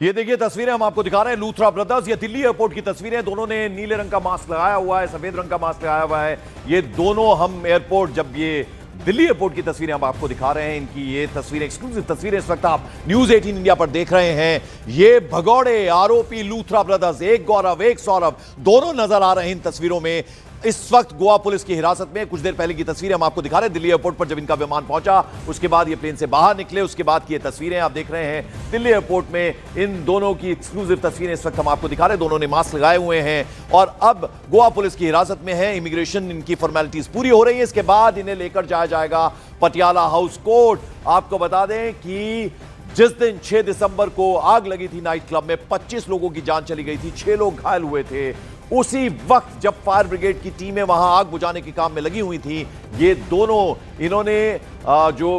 ये देखिए तस्वीरें हम आपको दिखा रहे हैं लूथरा ब्रदर्स। ये दिल्ली एयरपोर्ट की तस्वीरें, दोनों ने नीले रंग का मास्क लगाया हुआ है, सफेद रंग का मास्क लगाया हुआ है। ये दोनों हम एयरपोर्ट, जब ये दिल्ली एयरपोर्ट की तस्वीरें हम आपको दिखा रहे हैं, इनकी ये तस्वीरें, एक्सक्लूसिव तस्वीरें इस वक्त आप न्यूज 18 इंडिया पर देख रहे हैं। ये भगौड़े आरोपी लूथरा ब्रदर्स, एक गौरव एक सौरभ, दोनों नजर आ रहे हैं इन तस्वीरों में। इस वक्त गोवा पुलिस की हिरासत में। कुछ देर पहले की तस्वीरें हम आपको दिखा रहे हैं दिल्ली एयरपोर्ट पर, जब इनका विमान पहुंचा उसके बाद ये प्लेन से बाहर निकले, उसके बाद की ये तस्वीरें आप देख रहे हैं दिल्ली एयरपोर्ट में। इन दोनों की एक्सक्लूसिव तस्वीरें इस वक्त हम आपको दिखा रहे हैं। दोनों ने मास्क लगाए हुए हैं और अब गोवा पुलिस की हिरासत में है। इमिग्रेशन, इनकी फॉर्मेलिटीज पूरी हो रही है, इसके बाद इन्हें लेकर जाया जाएगा पटियाला हाउस कोर्ट। आपको बता दें कि जिस दिन 6 दिसंबर को आग लगी थी नाइट क्लब में, 25 लोगों की जान चली गई थी, 6 लोग घायल हुए थे। उसी वक्त जब फायर ब्रिगेड की टीमें वहां आग बुझाने के काम में लगी हुई थी, ये दोनों, इन्होंने जो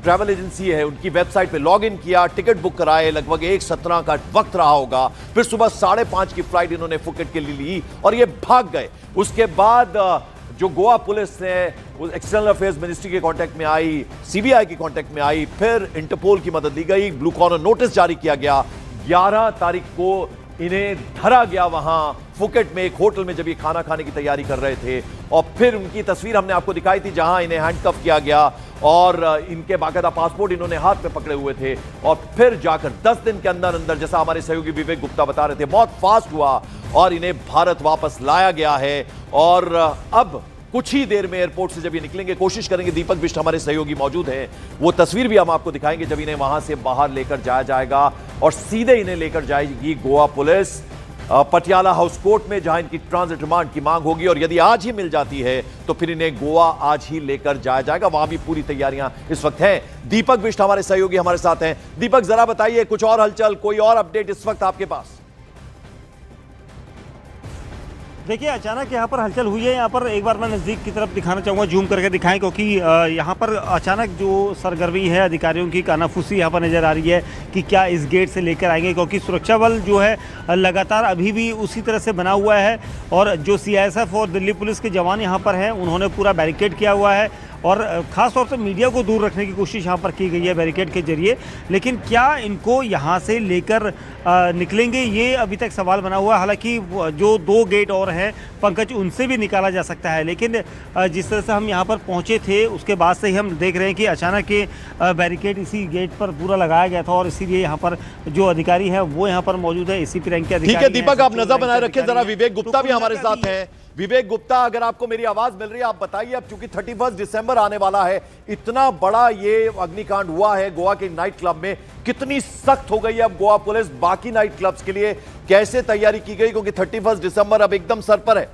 ट्रैवल एजेंसी है उनकी वेबसाइट पे लॉग इन किया, टिकट बुक कराए, लगभग 1:17 का वक्त रहा होगा। फिर सुबह 5:30 की फ्लाइट इन्होंने फुकेट के लिए ली और ये भाग गए। उसके बाद जो गोवा पुलिस ने एक्सटर्नल अफेयर्स मिनिस्ट्री के कांटेक्ट में आई, सीबीआई के कांटेक्ट में आई, फिर इंटरपोल की मदद ली गई, ब्लू कॉर्नर नोटिस जारी किया गया। 11 तारीख को इन्हें धरा गया वहां फुकेट में एक होटल में, जब ये खाना खाने की तैयारी कर रहे थे। और फिर उनकी तस्वीर हमने आपको दिखाई थी जहां इन्हें हैंडकफ किया गया और इनके बाकायदा पासपोर्ट इन्होंने हाथ में पकड़े हुए थे। और फिर जाकर 10 दिन के अंदर अंदर, जैसा हमारे सहयोगी विवेक गुप्ता बता रहे थे, बहुत फास्ट हुआ और इन्हें भारत वापस लाया गया है। और अब कुछ ही देर में एयरपोर्ट से जब ये निकलेंगे, कोशिश करेंगे, दीपक बिष्ट हमारे सहयोगी मौजूद हैं, वो तस्वीर भी हम आपको दिखाएंगे जब इन्हें वहां से बाहर लेकर जाया जाएगा और सीधे इन्हें लेकर जाएगी Goa police Patiala house court में, जहां इनकी ट्रांजिट रिमांड की मांग होगी। और यदि आज ही मिल जाती है तो फिर इन्हें गोवा आज ही लेकर जाया जाएगा। वहां भी पूरी तैयारियां इस वक्त हैं। दीपक बिष्ट हमारे सहयोगी हमारे साथ हैं। दीपक, जरा बताइए कुछ और हलचल, कोई और अपडेट इस वक्त आपके पास? देखिए, अचानक यहाँ पर हलचल हुई है। यहाँ पर एक बार मैं नज़दीक की तरफ दिखाना चाहूँगा, जूम करके दिखाएं, क्योंकि यहाँ पर अचानक जो सरगर्मी है अधिकारियों की, कानाफूसी यहाँ पर नज़र आ रही है कि क्या इस गेट से लेकर आएंगे, क्योंकि सुरक्षा बल जो है लगातार अभी भी उसी तरह से बना हुआ है। और जो CISF और दिल्ली पुलिस के जवान यहाँ पर हैं, उन्होंने पूरा बैरिकेड किया हुआ है और ख़ास तौर से मीडिया को दूर रखने की कोशिश यहाँ पर की गई है बैरिकेड के जरिए। लेकिन क्या इनको यहाँ से लेकर निकलेंगे, ये अभी तक सवाल बना हुआ है। हालांकि जो 2 गेट और हैं पंकज, उनसे भी निकाला जा सकता है, लेकिन जिस तरह से हम यहाँ पर पहुँचे थे उसके बाद से ही हम देख रहे हैं कि अचानक बैरिकेड इसी गेट पर पूरा लगाया गया था और इसीलिए यहाँ पर जो अधिकारी है वो यहाँ पर मौजूद है, ACP रैंक के अधिकारी। ठीक है दीपक, आप नजर बनाए रखें। जरा विवेक गुप्ता भी हमारे साथ हैं। विवेक गुप्ता, अगर आपको मेरी आवाज मिल रही है आप बताइए। अब चूंकि 31 दिसंबर आने वाला है, इतना बड़ा ये अग्निकांड हुआ है गोवा के नाइट क्लब में, कितनी सख्त हो गई है अब गोवा पुलिस? बाकी नाइट क्लब्स के लिए कैसे तैयारी की गई, क्योंकि 31 दिसंबर अब एकदम सर पर है?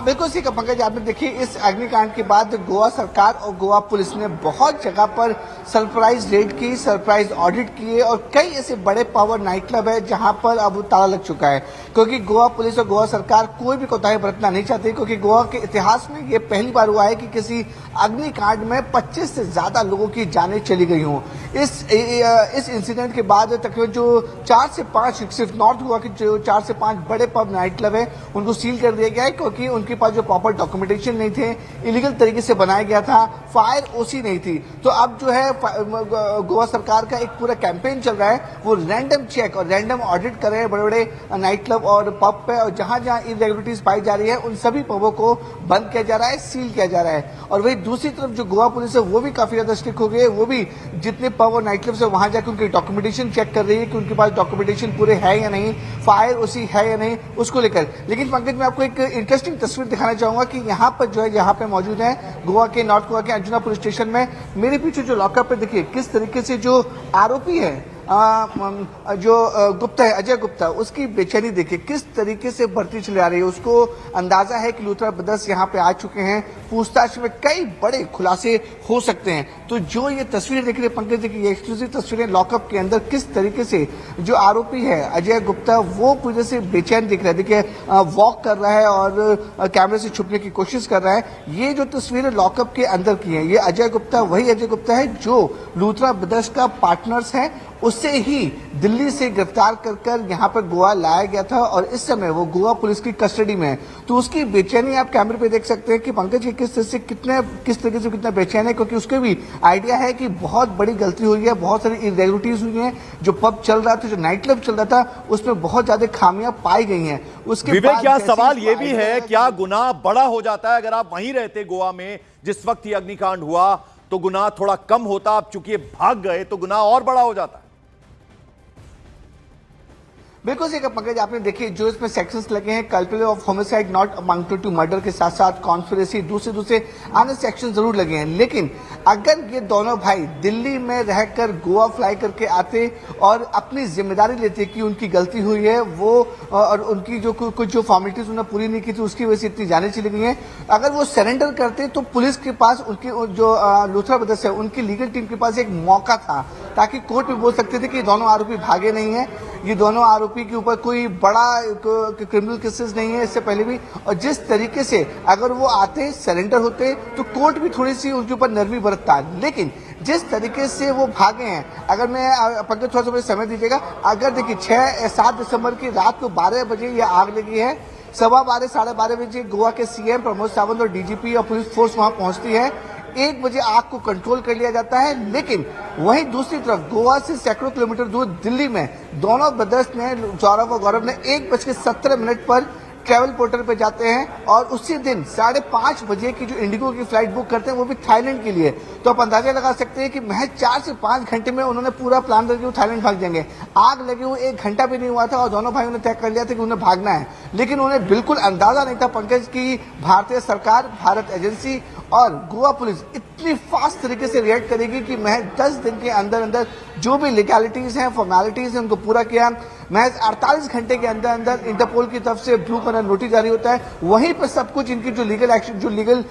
बिल्कुल सही पंकज, आपने देखिए इस अग्निकांड के बाद गोवा सरकार और गोवा पुलिस ने बहुत जगह पर सरप्राइज रेड की, सरप्राइज ऑडिट किए और कई ऐसे बड़े पावर नाइट क्लब है जहां पर अब ताला लग चुका है, क्योंकि गोवा पुलिस और गोवा सरकार कोई भी कोताही बरतना नहीं चाहती। क्योंकि गोवा के इतिहास में ये पहली बार हुआ है कि किसी अग्निकांड में 25 से ज्यादा लोगों की जानें चली गई हों। इस इंसिडेंट के बाद तकरीबन जो 4 से 5, सिर्फ नॉर्थ गोवा के जो 4 से 5 बड़े पब नाइट क्लब है उनको सील कर दिया गया है, क्योंकि उनके पास जो प्रॉपर डॉक्यूमेंटेशन नहीं थे, इलीगल तरीके से बनाया गया था, फायर OC नहीं थी। तो अब जो है गोवा सरकार का एक पूरा कैंपेन चल रहा है, वो रैंडम चेक और रैंडम ऑडिट कर रहे हैं बड़े बड़े नाइट क्लब और पब पे, और जहां जहां इरेगुलरिटीज पाई जा रही है उन सभी पबों को बंद किया जा रहा है, सील किया जा रहा है। और वही दूसरी तरफ जो गोवा पुलिस है वो भी काफी ज्यादा स्ट्रिक्ट हो गई है, वो भी जितने पब और नाइट क्लब है वहां जाकर उनकी डॉक्यूमेंटेशन चेक कर रही है कि उनके पास डॉक्यूमेंटेशन पूरे है या नहीं, फायर OC है या नहीं, उसको लेकर। लेकिन पंकज, मैं आपको एक इंटरेस्टिंग तस्वीर दिखाना चाहूंगा कि यहाँ पर जो है, यहाँ पे मौजूद है गोवा के, नॉर्थ गोवा के अंजुना पुलिस स्टेशन में। मेरे पीछे जो लॉकअप है, देखिए किस तरीके से जो आरोपी है जो गुप्ता है, अजय गुप्ता, उसकी बेचैनी देखिए किस तरीके से बढ़ती चली आ रही है। उसको अंदाजा है कि लूथरा ब्रदर्स यहाँ पे आ चुके हैं, पूछताछ में कई बड़े खुलासे हो सकते हैं। तो जो ये तस्वीरें देख रहे हैं पंकज, देखिए ये एक्सक्लूसिव तस्वीरें लॉकअप के अंदर, किस तरीके से जो आरोपी है अजय गुप्ता वो पूरे से बेचैन दिख रहा है। देखिए वॉक कर रहा है और कैमरे से छुपने की कोशिश कर रहा है। ये जो तस्वीरें लॉकअप के अंदर की है, ये अजय गुप्ता वही अजय गुप्ता है जो लूथरा ब्रदर्स का पार्टनर्स है उससे ही दिल्ली से गिरफ्तार कर यहाँ पर गोवा लाया गया था और इस समय वो गोवा पुलिस की कस्टडी में है। तो उसकी बेचैनी आप कैमरे पे देख सकते हैं कि पंकज जी किस तरीके से कितना बेचैन है, क्योंकि उसके भी आइडिया है कि बहुत बड़ी गलती हुई है, बहुत सारी इरेगुलरिटीज हुई हैं। जो पब चल रहा था, जो नाइट क्लब चल रहा था, उसमें बहुत ज्यादा खामियां पाई गई हैं। उसके विवेक, क्या जैसे सवाल इसको यह भी आइडिया है, कि- क्या गुनाह बड़ा हो जाता है? अगर आप वहीं रहते गोवा में जिस वक्त ये अग्निकांड हुआ तो गुनाह थोड़ा कम होता, अब चूंकि ये भाग गए तो गुनाह और बड़ा हो जाता है। बिल्कुल सही कहा पंकज, आपने देखिए जो इसमें सेक्शंस लगे हैं, culpable of homicide not amounted to murder के साथ साथ कॉन्स्पिरेसी, दूसरे अन्य सेक्शन जरूर लगे हैं। लेकिन अगर ये दोनों भाई दिल्ली में रहकर गोवा फ्लाई करके आते और अपनी जिम्मेदारी लेते कि उनकी गलती हुई है वो और उनकी जो कुछ जो फॉर्मेलिटीज उन्होंने पूरी नहीं की थी उसकी वजह से इतनी जाने चली गई हैं, अगर वो सरेंडर करते तो पुलिस के पास उनकी जो लूथरा ब्रदर्स है उनकी लीगल टीम के पास एक मौका था ताकि कोर्ट में बोल सकते थे कि दोनों आरोपी भागे नहीं है, ये दोनों आरोपी के ऊपर कोई बड़ा क्रिमिनल केसेस नहीं है इससे पहले भी। और जिस तरीके से अगर वो आते सरेंडर होते तो कोर्ट भी थोड़ी सी उनके ऊपर नरमी बरतता, लेकिन जिस तरीके से वो भागे हैं, अगर मैं पंकज थोड़ा सा मुझे समय दीजिएगा, अगर देखिए 6-7 दिसंबर की रात को 12 बजे ये आग लगी है, 12:15 साढ़े 12 बजे गोवा के सीएम प्रमोद सावंत और डीजीपी और पुलिस फोर्स वहां पहुंचती है, 1 बजे आग को कंट्रोल कर लिया जाता है। लेकिन वहीं दूसरी तरफ गोवा से सैकड़ों किलोमीटर दूर दिल्ली में दोनों ब्रदर्स ने, सौरभ और गौरव ने 1:17 पर ट्रैवल पोर्टल पे जाते हैं और उसी दिन 5:30 बजे की जो इंडिगो की फ्लाइट बुक करते हैं वो भी थाईलैंड के लिए। तो आप अंदाजा लगा सकते हैं कि महज 4 से 5 घंटे में उन्होंने पूरा प्लान करके वो थाईलैंड भाग जाएंगे। आग लगे हुए 1 घंटा भी नहीं हुआ था और दोनों भाइयों ने तय कर लिया था कि उन्हें भागना है, लेकिन उन्हें बिल्कुल अंदाजा नहीं था पंकज की भारतीय सरकार, भारत एजेंसी और गोवा पुलिस इतनी फास्ट तरीके से रिएक्ट करेगी कि महज 10 दिन के अंदर अंदर जो भी लीगैलिटीज हैं, फॉर्मेलिटीज हैं, उनको पूरा किया। महज 48 घंटे के अंदर अंदर इंटरपोल की तरफ से ब्लू कलर नोटिस जारी होता है, वहीं पर सब कुछ इनकी जो लीगल एक्शन, जो लीगल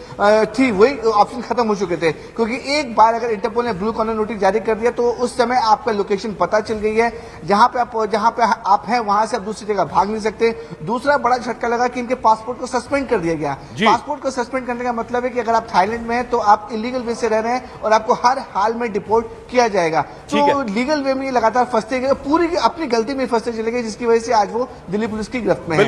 थी वही ऑप्शन खत्म हो चुके थे, क्योंकि एक बार अगर इंटरपोल ने ब्लू कलर नोटिस जारी कर दिया तो उस समय आपका लोकेशन पता चल गई है, जहां पे आप हैं वहां से आप दूसरी जगह भाग नहीं सकते। दूसरा बड़ा झटका लगा कि इनके पासपोर्ट को सस्पेंड कर दिया गया। पासपोर्ट को सस्पेंड करने का मतलब है कि अगर आप थाईलैंड में हैं तो आप इलीगल वे से रह रहे हैं और आपको हर हाल में डिपोर्ट किया जाएगा। तो लीगल वे में लगातार फंसते गए, पूरी अपनी गलती में फंसते चले गए, जिसकी वजह से आज वो दिल्ली पुलिस की गिरफ्त में है।